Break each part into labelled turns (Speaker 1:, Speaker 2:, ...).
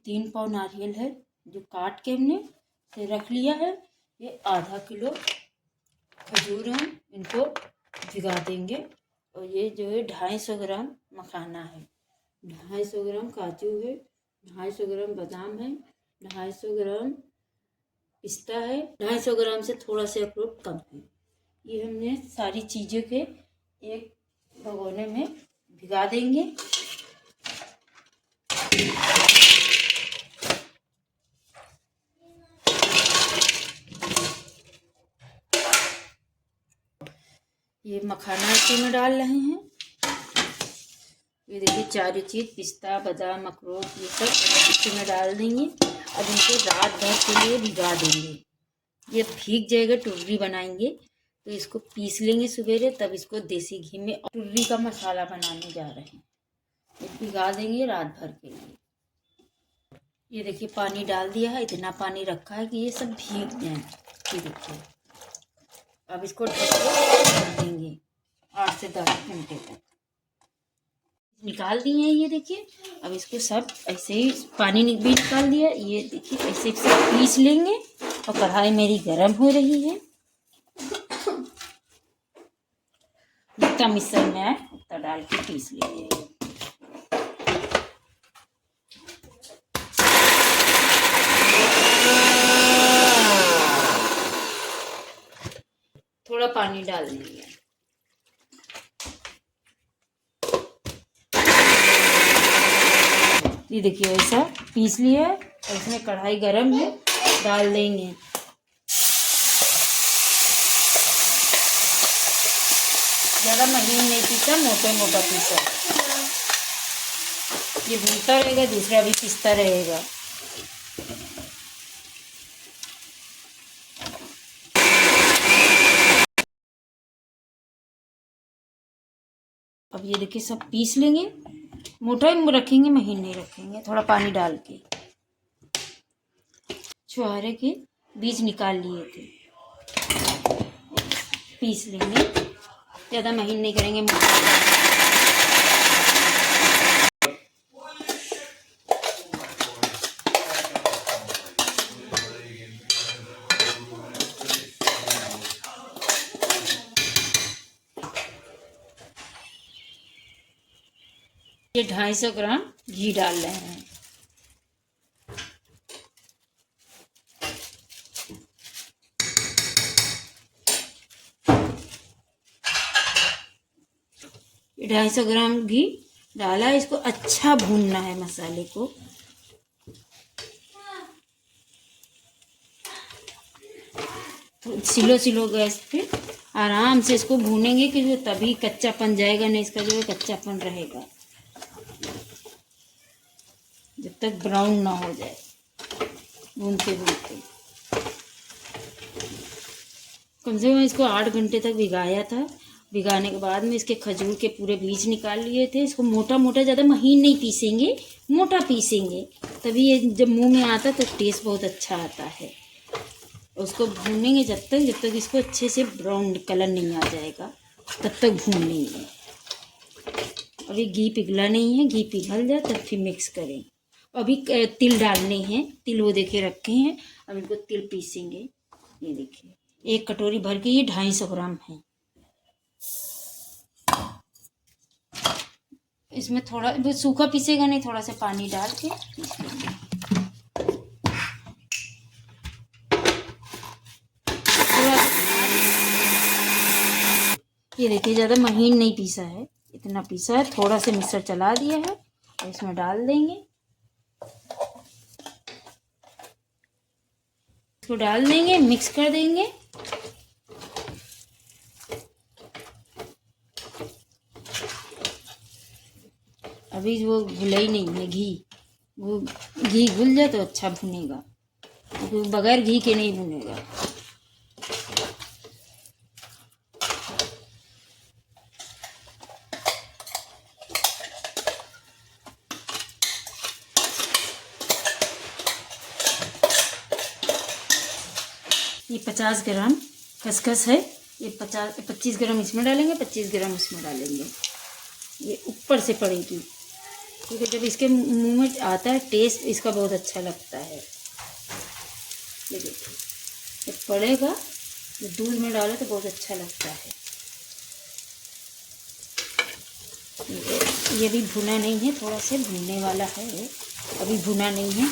Speaker 1: 3 पाव नारियल है जो काट के हमने से रख लिया है। ये आधा किलो खजूर हम इनको भिगा देंगे। और ये जो है 250 ग्राम मखाना है, 250 ग्राम काजू है, 250 ग्राम बादाम है, 250 ग्राम पिस्ता है, 250 ग्राम से थोड़ा सा अखरोट कम है। ये हमने सारी चीज़ों के एक भगोने में भिगा देंगे। ये मखाना इसमें डाल रहे हैं। ये देखिए चारों चीज़ पिस्ता बादाम अखरोट ये सब इसमें डाल देंगे। अब इनको रात भर के लिए भिगा देंगे। ये भीग जाएगा, टुर्री बनाएंगे तो इसको पीस लेंगे सवेरे, तब इसको देसी घी में टुर्री का मसाला बनाने जा रहे हैं। ये भिगा देंगे रात भर के लिए। ये देखिए पानी डाल दिया है, इतना पानी रखा है कि ये सब भीग जाए। ये देखिए अब इसको ढक के रख देंगे 8 से 10 घंटे तक। निकाल दिए हैं ये देखिए। अब इसको सब ऐसे ही पानी भी निकाल दिया। ये देखिए ऐसे सब पीस लेंगे। और कढ़ाई मेरी गर्म हो रही है। जितना मिक्सर में है उतना डाल के पीस लेंगे। थोड़ा पानी डाल देंगे। ये देखिए ऐसा पीस लिया है। इसमें कढ़ाई गरम है, डाल देंगे। ज़्यादा महीन नहीं पीसा, मोटा मोटा पीसा। ये भूनता रहेगा, दूसरा भी पीसता रहेगा। अब ये देखिए सब पीस लेंगे। मोटा ही रखेंगे, महीन नहीं रखेंगे। थोड़ा पानी डाल के छुहारे के बीज निकाल लिए थे, पीस लेंगे। ज़्यादा महीन नहीं करेंगे, मोटा। ये 250 ग्राम घी डाल रहे हैं। ये 250 ग्राम घी डाला है। इसको अच्छा भूनना है मसाले को। तो स्लो गैस पे आराम से इसको भूनेंगे कि जो तभी कच्चापन जाएगा नहीं, इसका जो है कच्चापन रहेगा जब तक ब्राउन ना हो जाए। भूनते भूनते कम से कम इसको 8 घंटे तक भिगाया था। भिगाने के बाद में इसके खजूर के पूरे बीज निकाल लिए थे। इसको मोटा मोटा, ज़्यादा महीन नहीं पीसेंगे, मोटा पीसेंगे, तभी ये जब मुंह में आता तो टेस्ट बहुत अच्छा आता है। उसको भूनेंगे जब तक इसको अच्छे से ब्राउन कलर नहीं आ जाएगा, तब तक भूनेंगे। अभी घी पिघला नहीं है, घी पिघल जाए तब फिर मिक्स करें। अभी तिल डालने हैं, तिल वो देखे रखे हैं। अब इनको तिल पीसेंगे। ये देखिए 1 कटोरी भर के ये 250 ग्राम है। इसमें थोड़ा सूखा पीसेगा नहीं, थोड़ा सा पानी डाल के पीस लेंगे। ये देखिए ज़्यादा महीन नहीं पीसा है, इतना पीसा है। थोड़ा सा मिक्सर चला दिया है और इसमें डाल देंगे। इसको डाल देंगे, मिक्स कर देंगे। अभी वो घुला ही नहीं है घी। वो घी घुल जाए तो अच्छा भुनेगा, क्योंकि बगैर घी के नहीं भुनेगा। ये 50 ग्राम खसखस है। ये 25 ग्राम इसमें डालेंगे, 25 ग्राम इसमें डालेंगे। ये ऊपर से पड़ेगी। क्योंकि जब इसके मुंह में आता है टेस्ट इसका बहुत अच्छा लगता है। ये देखिए जब पड़ेगा तो दूध में डालो तो बहुत अच्छा लगता है। ये भी भुना नहीं है, थोड़ा सा भुनने वाला है ये, अभी भुना नहीं है।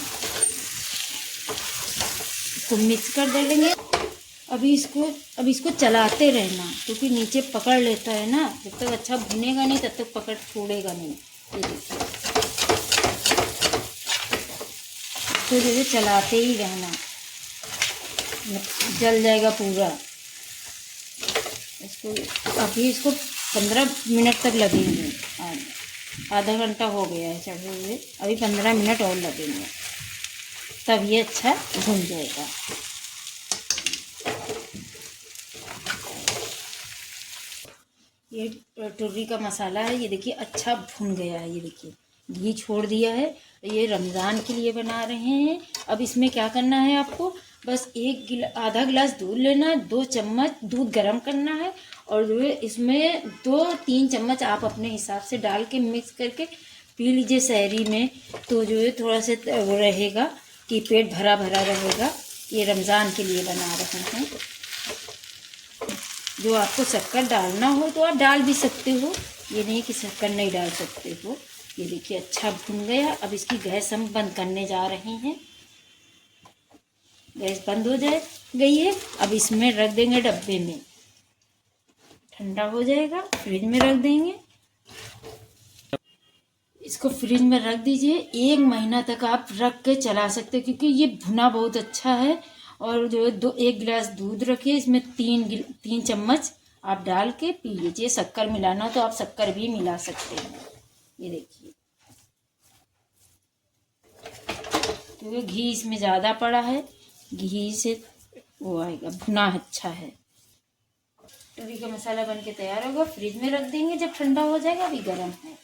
Speaker 1: इसको मिक्स कर देंगे। अभी इसको चलाते रहना, क्योंकि नीचे पकड़ लेता है ना। जब तक अच्छा भुनेगा नहीं तब तक पकड़ छोड़ेगा नहीं। ये देखिए इसको जैसे चलाते ही रहना, जल जाएगा पूरा। इसको 15 मिनट तक लगेंगे। आधा घंटा हो गया है चढ़े हुए, अभी 15 मिनट और लगेंगे, तब ये अच्छा भुन जाएगा। ये टुर्री का मसाला है, ये देखिए अच्छा भुन गया है। ये देखिए घी छोड़ दिया है। ये रमज़ान के लिए बना रहे हैं। अब इसमें क्या करना है आपको, बस आधा गिलास दूध लेना है, 2 चम्मच दूध गर्म करना है, और जो है इसमें 2-3 चम्मच आप अपने हिसाब से डाल के मिक्स करके पी लीजिए सहरी में। तो जो है थोड़ा सा वो रहेगा कि पेट भरा भरा रहेगा। ये रमज़ान के लिए बना रहे हैं। जो आपको शक्कर डालना हो तो आप डाल भी सकते हो, ये नहीं कि शक्कर नहीं डाल सकते हो। ये देखिए अच्छा भुन गया। अब इसकी गैस हम बंद करने जा रहे हैं। गैस बंद हो गई है। अब इसमें रख देंगे डब्बे में, ठंडा हो जाएगा, फ्रिज में रख देंगे। इसको फ्रिज में रख दीजिए, 1 महीना तक आप रख के चला सकते हो, क्योंकि ये भुना बहुत अच्छा है। और जो है 1 गिलास दूध रखिए, इसमें 3 चम्मच आप डाल के पी लीजिए। शक्कर मिलाना हो तो आप शक्कर भी मिला सकते हैं। ये देखिए क्योंकि घी इसमें ज़्यादा पड़ा है, घी से वो आएगा, भुना अच्छा है। टुर्री का मसाला बनके तैयार होगा, फ्रिज में रख देंगे जब ठंडा हो जाएगा। अभी गर्म है।